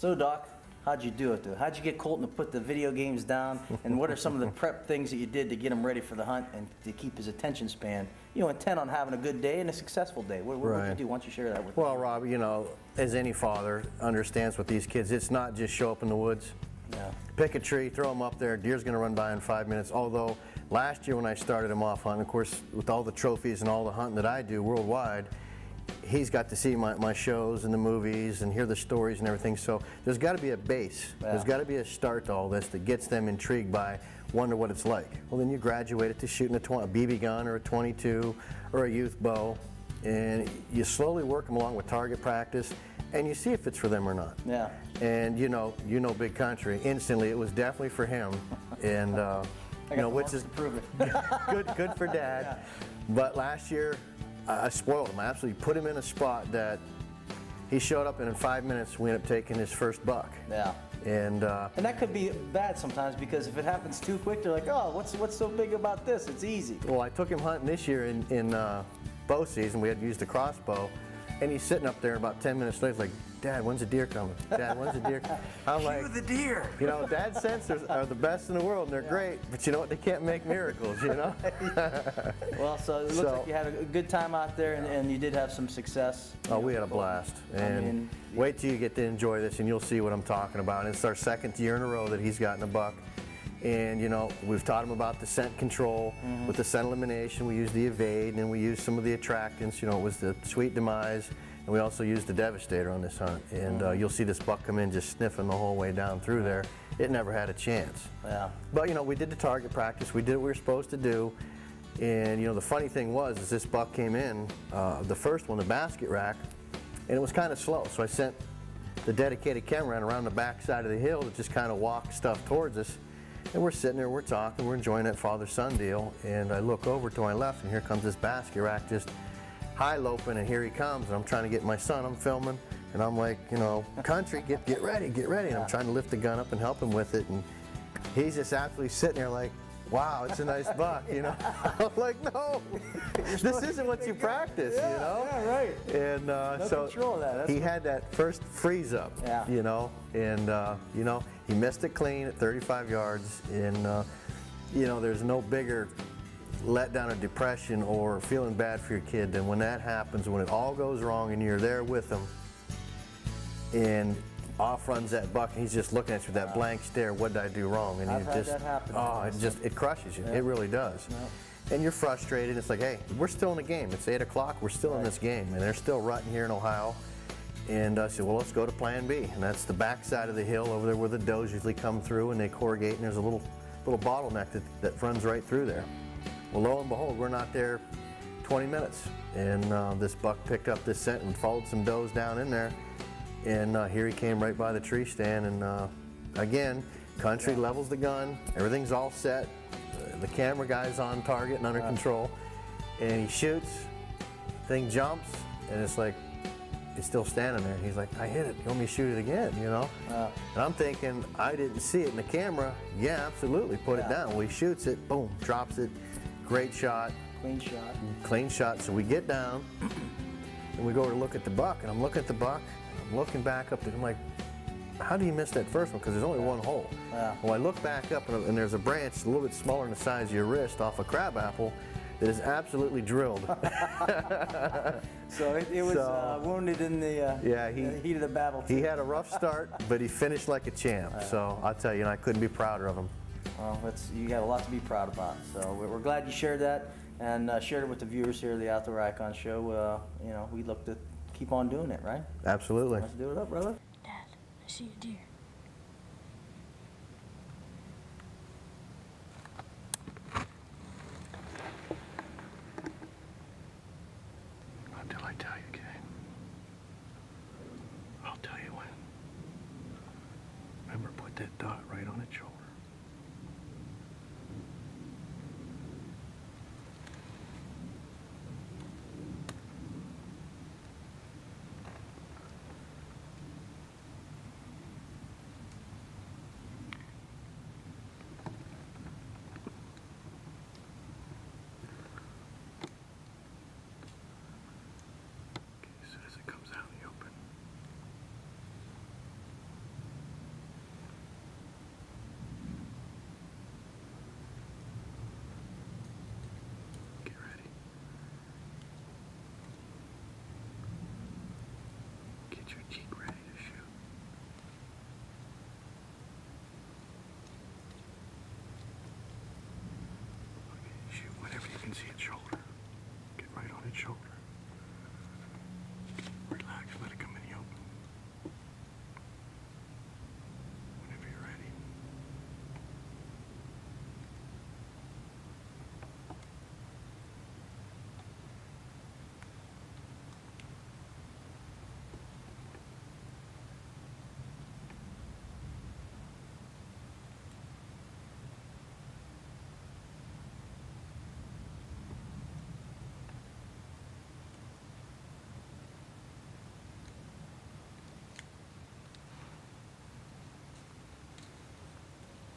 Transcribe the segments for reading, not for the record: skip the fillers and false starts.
So, Doc, how'd you do it, though? How'd you get Colton to put the video games down? And what are some of the prep things that you did to get him ready for the hunt and to keep his attention span, intent on having a good day and a successful day? What did you do? Why don't you share that with us? Well, Rob, as any father understands with these kids, it's not just show up in the woods. Yeah. Pick a tree, throw them up there, deer's going to run by in 5 minutes. Although last year when I started him off hunting, of course, with all the trophies and all the hunting that I do worldwide, he's got to see my shows and the movies and hear the stories and everything. So there's got to be a base. Yeah. There's got to be a start to all this that gets them intrigued by, wonder what it's like. Well, then you graduate it to shooting a BB gun or a 22 or a youth bow, and you slowly work them along with target practice, and you see if it's for them or not. Yeah. And you know, Big Country. Instantly, it was definitely for him, and which is to prove it. good for Dad. Yeah. But last year, I spoiled him. I absolutely put him in a spot that he showed up, and in 5 minutes, we ended up taking his first buck. Yeah. And that could be bad sometimes, because if it happens too quick, they're like, oh, what's so big about this? It's easy. Well, I took him hunting this year in bow season. We had used a crossbow, and he's sitting up there about 10 minutes later, like, Dad, when's the deer coming? Dad, when's the deer coming? I'm like, the deer. Dad's sensors are the best in the world, and they're great, but you know what? They can't make miracles, Well, so it looks like you had a good time out there, and you did have some success. Oh, we had a blast. And wait till you get to enjoy this, and you'll see what I'm talking about. And it's our second year in a row that he's gotten a buck. And we've taught him about the scent control with the scent elimination. We used the evade, and we used some of the attractants. It was the sweet demise, and we also used the devastator on this hunt. And you'll see this buck come in just sniffing the whole way down through there. It never had a chance. Yeah. But we did the target practice. We did what we were supposed to do. And the funny thing was, this buck came in, the first one, the basket rack, and it was kind of slow. So I sent the dedicated cameraman around the back side of the hill to just kind of walk stuff towards us. And we're sitting there, we're talking, we're enjoying that father-son deal, and I look over to my left, and here comes this basket rack just high-loping, and here he comes, and I'm trying to get my son, I'm filming, and I'm like, Country, get ready, and I'm trying to lift the gun up and help him with it, and he's just absolutely sitting there like, wow, it's a nice buck, I'm like, no, this isn't what you practice, Yeah, right. And so control of that. he had that first freeze up, and he missed it clean at 35 yards, and there's no bigger letdown or depression or feeling bad for your kid than when that happens, when it all goes wrong and you're there with them, and off runs that buck, and he's just looking at you with that blank stare. What did I do wrong? And I've had that happen. Oh, it crushes you. Yeah. It really does. Yeah. And you're frustrated. It's like, hey, we're still in the game. It's 8 o'clock. We're still in this game, and they're still rutting here in Ohio. And I said, well, let's go to Plan B, and that's the back side of the hill over there where the does usually come through, and they corrugate, and there's a little bottleneck that runs right through there. Well, lo and behold, we're not there 20 minutes, and this buck picked up this scent and followed some does down in there. And here he came right by the tree stand, and again, Country levels the gun, everything's all set, the camera guy's on target and under control, and he shoots, thing jumps, and it's like, he's still standing there. He's like, I hit it, you want me to shoot it again, And I'm thinking, I didn't see it in the camera. Yeah, absolutely, put it down. Well, he shoots it, boom, drops it, great shot. Clean shot. Clean shot, so we get down, and we go to look at the buck, and I'm looking at the buck, I'm looking back up, and I'm like, how do you miss that first one? Because there's only one hole. Yeah. Well, I look back up, and there's a branch a little bit smaller than the size of your wrist off a crabapple that is absolutely drilled. So it was wounded in the heat of the battle. He had a rough start, but he finished like a champ. So I'll tell you, I couldn't be prouder of him. Well, you got a lot to be proud about. So we're glad you shared that and shared it with the viewers here at the Outdoor Icon Show. We look to keep on doing it, right? Absolutely. Let's do it up, brother. Dad, I see a deer. Until I tell you, Kay. I'll tell you when. Remember, put that dot right on its shoulder. As soon as it comes out in the open. your cheek ready to shoot. Okay, shoot whenever you can see its shoulder. Get right on its shoulder. Relax, let it come in the open. Whenever you're ready.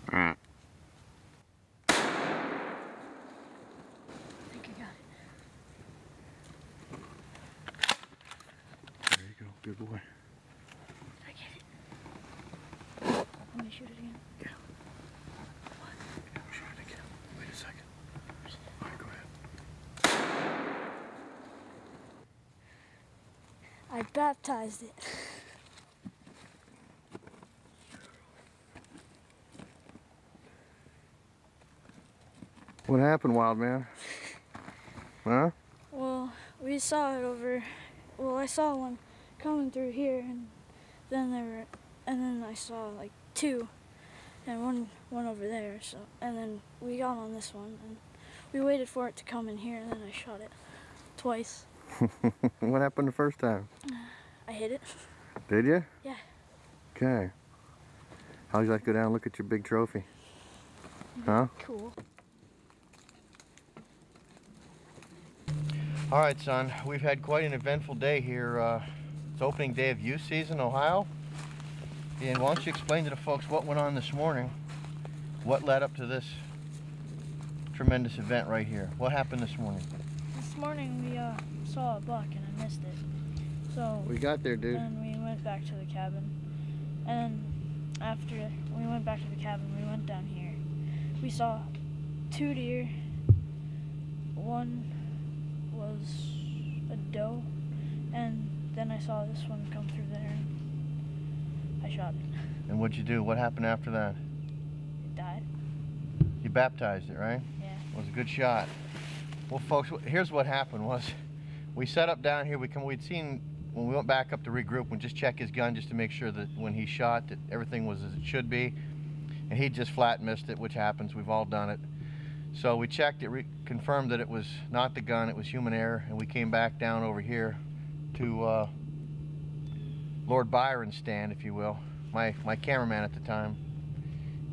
I think I got it. There you go, good boy. Did I get it? Let me shoot it again. Yeah. What? Yeah, shoot it again. Wait a second. All right, go ahead. I baptized it. What happened, wild man? Huh? Well, we saw it over. Well, I saw one coming through here, and then I saw like two, and one over there. So, and then we got on this one, and we waited for it to come in here, and then I shot it twice. What happened the first time? I hit it. Did you? Yeah. Okay. How'd you like to go down and look at your big trophy? Huh? Cool. All right, son. We've had quite an eventful day here. It's opening day of youth season, Ohio. And why don't you explain to the folks what went on this morning? What led up to this tremendous event right here? What happened this morning? This morning we saw a buck and I missed it. So We got there, dude. then we went back to the cabin. And then after we went back to the cabin, we went down here. We saw two deer. One was a doe, and then I saw this one come through there and I shot it. And what'd you do? What happened after that? It died. You baptized it, right? Yeah. It was a good shot. Well, folks, here's what happened was we set up down here. We'd seen when we went back up to regroup and just check his gun just to make sure that when he shot that everything was as it should be. And he just flat missed it, which happens. We've all done it. So we checked it, confirmed that it was not the gun, it was human error, and we came back down over here to Lord Byron's stand, if you will, my cameraman at the time.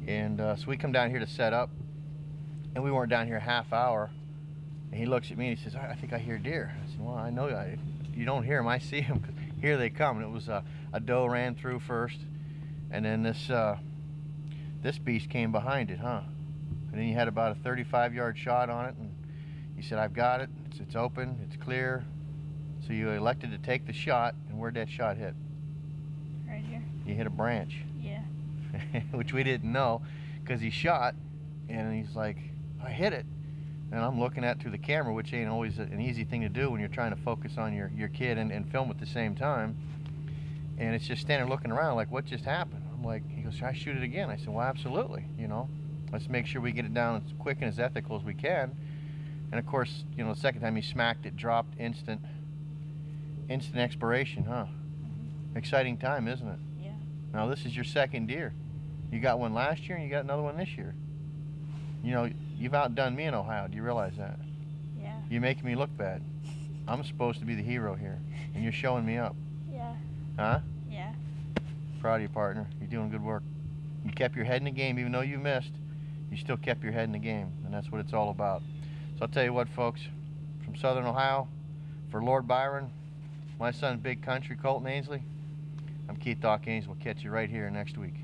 And so we come down here to set up, and we weren't down here a half hour. And he looks at me and he says, I think I hear deer. I said, well, I know you don't hear them, I see them. Here they come. And it was a doe ran through first, and then this beast came behind it, huh? And then you had about a 35-yard shot on it, and you said, I've got it, it's open, it's clear. So you elected to take the shot, and where'd that shot hit? Right here. You hit a branch. Yeah. Which we didn't know, because he shot, and he's like, I hit it. And I'm looking at it through the camera, which ain't always an easy thing to do when you're trying to focus on your kid and film at the same time. And it's just standing looking around like, what just happened? I'm like, he goes, should I shoot it again? I said, well, absolutely, you know. Let's make sure we get it down as quick and as ethical as we can. And of course, you know, the second time he smacked it, dropped instant expiration, huh? Mm-hmm. Exciting time, isn't it? Yeah. Now this is your second deer. You got one last year and you got another one this year. You know, you've outdone me in Ohio. Do you realize that? Yeah. You're making me look bad. I'm supposed to be the hero here, and you're showing me up. Yeah. Huh? Yeah. Proud of you, partner. You're doing good work. You kept your head in the game, even though you missed. You still kept your head in the game, and that's what it's all about. So I'll tell you what, folks, from Southern Ohio, for Lord Byron, my son Big Country, Colton Ainsley, I'm Keith Doc Ainsley. We'll catch you right here next week.